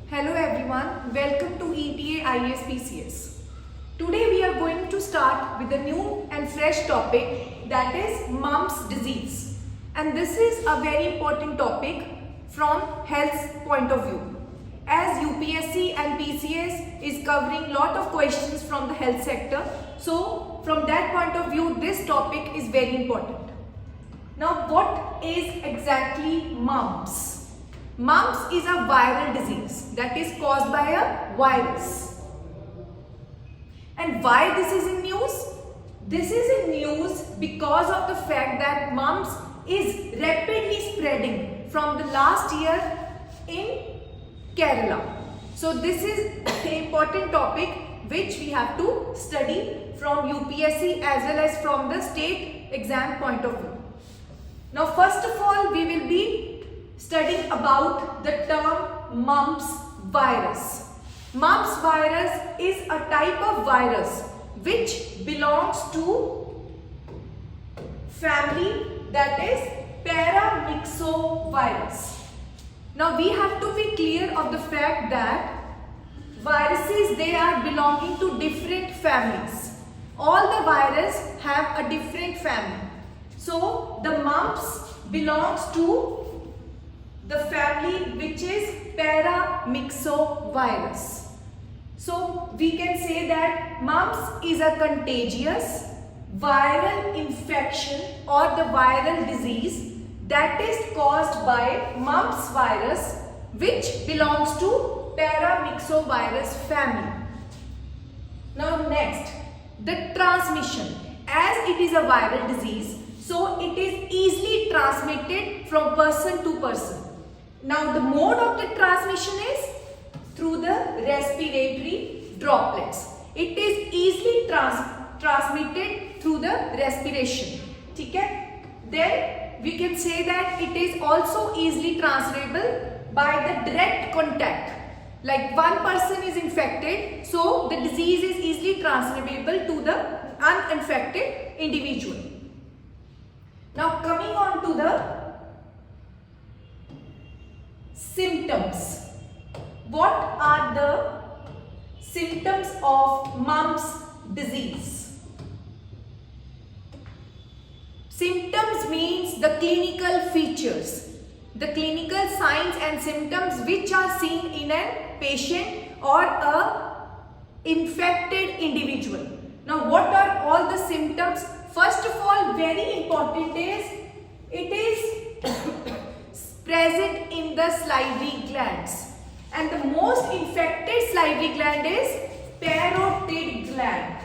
Hello everyone, welcome to ETA ISPCS. Today we are going to start with a new and fresh topic, that is mumps disease. And this is a very important topic from health point of view. As UPSC and PCS is covering lot of questions from the health sector, so from that point of view this topic is very important. Now what is exactly mumps? Mumps is a viral disease that is caused by a virus. And why this is in news? This is in news because of the fact that mumps is rapidly spreading from the last year in Kerala. So this is an important topic which we have to study from UPSC as well as from the state exam point of view. Now first of all we will be studying about the term mumps virus. Mumps virus is a type of virus which belongs to family that is paramyxovirus. Now we have to be clear of the fact that viruses, they are belonging to different families. All the virus have a different family. So the mumps belongs to the family which is paramyxovirus. So we can say that mumps is a contagious viral infection or the viral disease that is caused by mumps virus which belongs to paramyxovirus family. Now next, the transmission. As it is a viral disease, so it is easily transmitted from person to person. Now the mode of the transmission is through the respiratory droplets. It is easily transmitted through the respiration. Okay? Then we can say that it is also easily transferable by the direct contact. Like one person is infected, so the disease is easily transferable to the uninfected individual. Now coming on to the symptoms. What are the symptoms of mumps disease? Symptoms means the clinical features, the clinical signs and symptoms which are seen in a patient or a infected individual. Now what are all the symptoms? First of all, very important is it is present in the salivary glands, and the most infected salivary gland is parotid gland.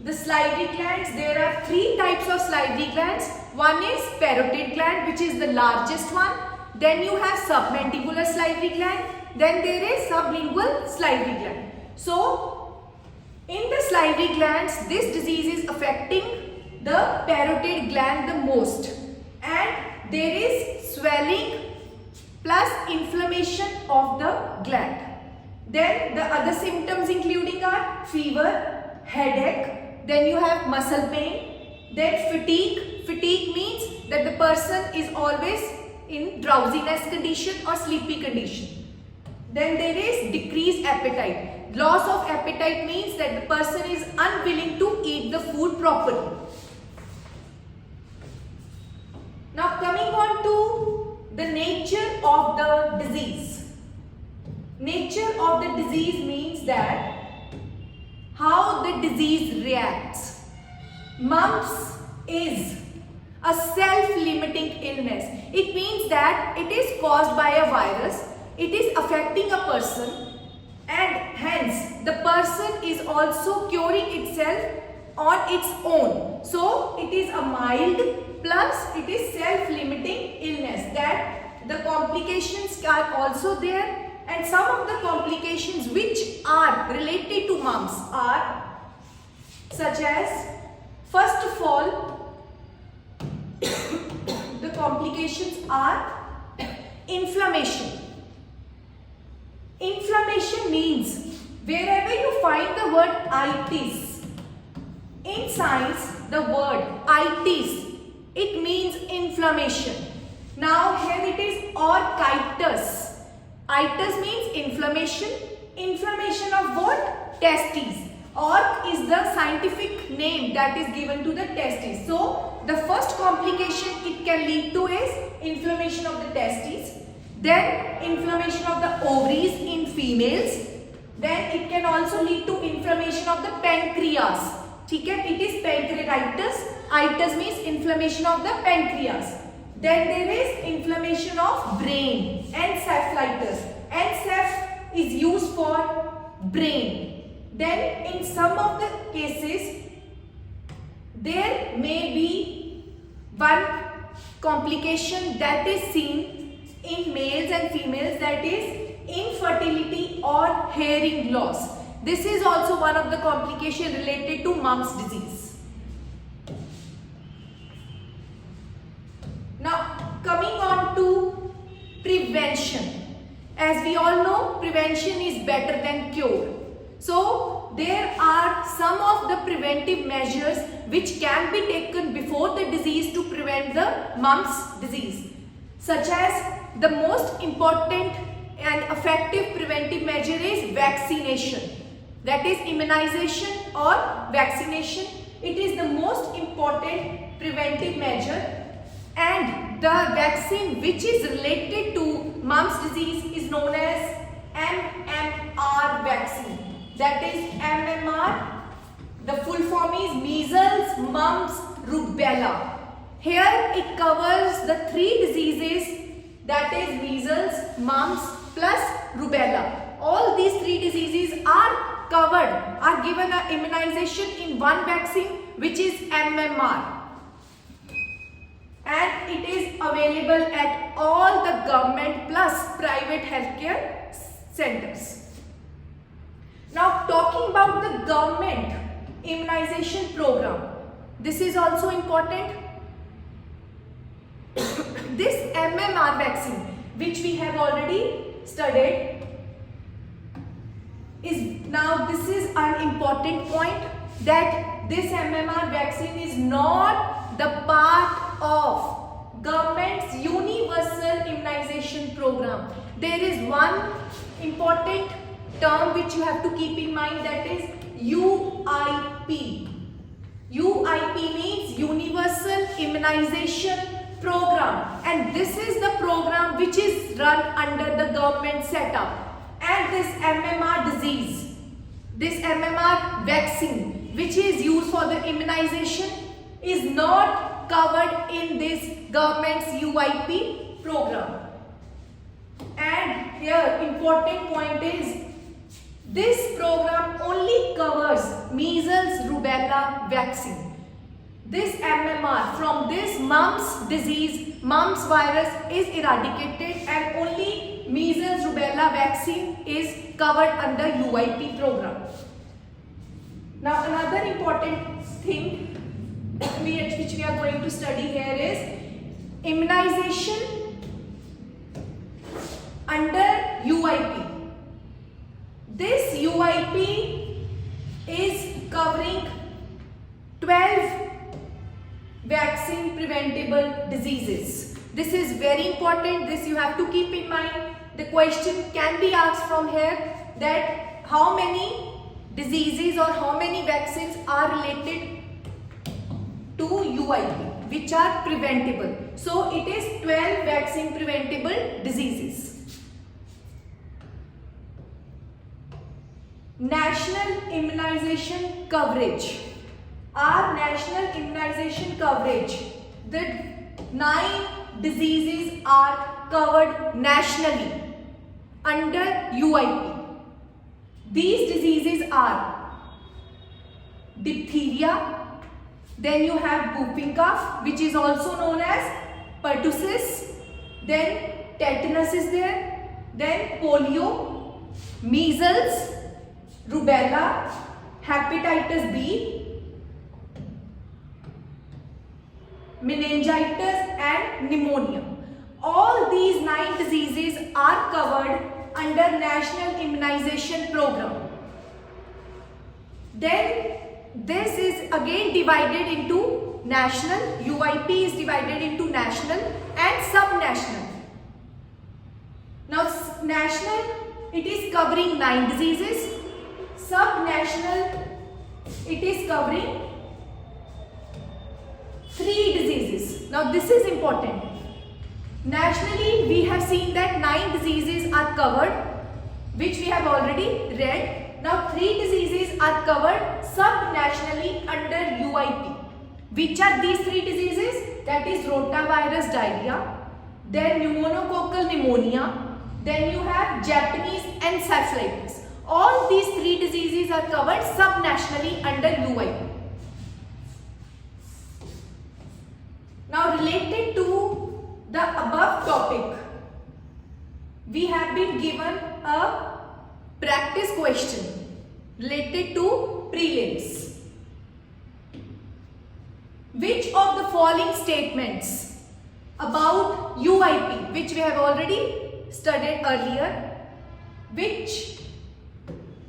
The salivary glands, there are three types of salivary glands. One is parotid gland, which is the largest one. Then you have submandibular salivary gland. Then there is sublingual salivary gland. So in the salivary glands, this disease is affecting the parotid gland the most, and there is swelling plus inflammation of the gland. Then the other symptoms including are fever, headache, then you have muscle pain, then fatigue. Fatigue means that the person is always in drowsiness condition or sleepy condition. Then there is decreased appetite. Loss of appetite means that the person is unwilling to eat the food properly. Now coming on to the nature of the disease. Nature of the disease means that how the disease reacts. Mumps is a self-limiting illness. It means that it is caused by a virus. It is affecting a person, and hence the person is also curing itself on its own. So it is a mild plus it is self-limiting illness, that the complications are also there, and some of the complications which are related to mumps are such as, first of all, the complications are inflammation. Inflammation means wherever you find the word itis, in science the word itis, it means inflammation. Now here it is orchitis. Itis means inflammation. Inflammation of what? Testes. Or is the scientific name that is given to the testes. So the first complication it can lead to is inflammation of the testes. Then inflammation of the ovaries in females. Then it can also lead to inflammation of the pancreas. ठीक है, it is pancreatitis. Itis means inflammation of the pancreas. Then there is inflammation of brain, encephalitis. Enceph is used for brain. Then in some of the cases there may be one complication that is seen in males and females, that is infertility or hearing loss. This is also one of the complications related to mumps disease. Now coming on to prevention. As we all know, prevention is better than cure. So there are some of the preventive measures which can be taken before the disease to prevent the mumps disease, such as the most important and effective preventive measure is vaccination. That is immunization or vaccination. It is the most important preventive measure, and the vaccine which is related to mumps disease is known as MMR vaccine. That is MMR. The full form is measles, mumps, rubella. Here it covers the three diseases, that is measles, mumps plus rubella. All these three diseases are covered, are given an immunization in one vaccine, which is MMR. And it is available at all the government plus private healthcare centers. Now talking about the government immunization program, this is also important. This MMR vaccine, which we have already studied, this is an important point, that this MMR vaccine is not the part of government's universal immunization program. There is one important term which you have to keep in mind, that is UIP. UIP means Universal Immunization Program, and this is the program which is run under the government setup. And this MMR disease, this MMR vaccine which is used for the immunization is not covered in this government's UIP program. And here important point is, this program only covers measles rubella vaccine. This MMR from this mumps disease, mumps virus is eradicated, and only measles rubella vaccine is covered under UIP program. Now another important thing which we are going to study here is immunization under UIP. This UIP is covering 12 vaccine preventable diseases. This is very important. This you have to keep in mind. The question can be asked from here, that how many diseases or how many vaccines are related to UIP which are preventable. So it is 12 vaccine preventable diseases. National immunization coverage. Our national immunization coverage, the 9 diseases are covered nationally under UIP. These diseases are diphtheria, then you have whooping cough, which is also known as pertussis, then tetanus is there, then polio, measles, rubella, hepatitis B, meningitis and pneumonia. All these 9 diseases are covered under National Immunization Program. Then this is again divided into national, UIP is divided into national and sub-national. Now national, it is covering 9 diseases. Subnational, it is covering 3 diseases. Now this is important. Nationally, we have seen that 9 diseases are covered, which we have already read. Now 3 diseases are covered subnationally under UIP. Which are these 3 diseases? That is rotavirus diarrhea, then pneumococcal pneumonia, then you have Japanese encephalitis. All these 3 diseases are covered subnationally under UIP. Now related to the above topic, we have been given a practice question related to prelims. Which of the following statements about UIP, which we have already studied earlier, which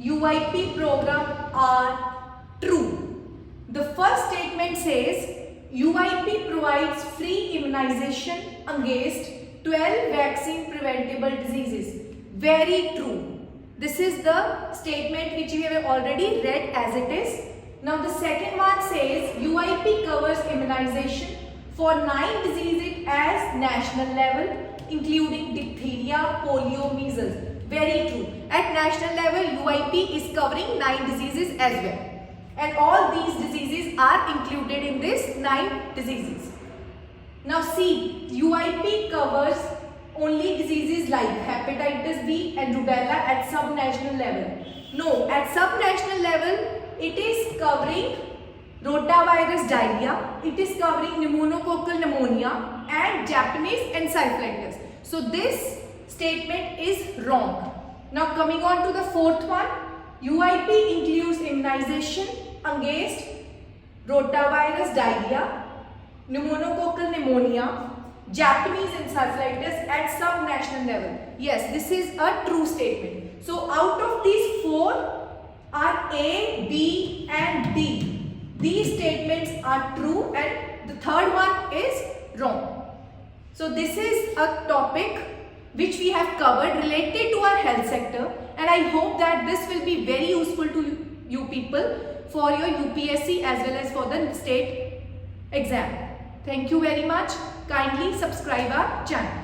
UIP program are true? The first statement says UIP provides free immunization against 12 vaccine preventable diseases. Very true. This is the statement which we have already read as it is. Now the second one says UIP covers immunization for 9 diseases as national level, including diphtheria, polio, measles. Very true. At national level, UIP is covering 9 diseases as well. And all these diseases are included in this 9 diseases. Now see, UIP covers only diseases like hepatitis B and rubella at subnational level. No, at subnational level, it is covering rotavirus diarrhea, it is covering pneumococcal pneumonia and Japanese encephalitis. So this statement is wrong. Now coming on to the fourth one, UIP includes immunization against rotavirus diarrhea, pneumococcal pneumonia, Japanese encephalitis at subnational level. Yes, this is a true statement. So out of these 4 are A, B and D. These statements are true and the third one is wrong. So this is a topic which we have covered related to our health sector, and I hope that this will be very useful to you people for your UPSC as well as for the state exam. Thank you very much. Kindly subscribe our channel.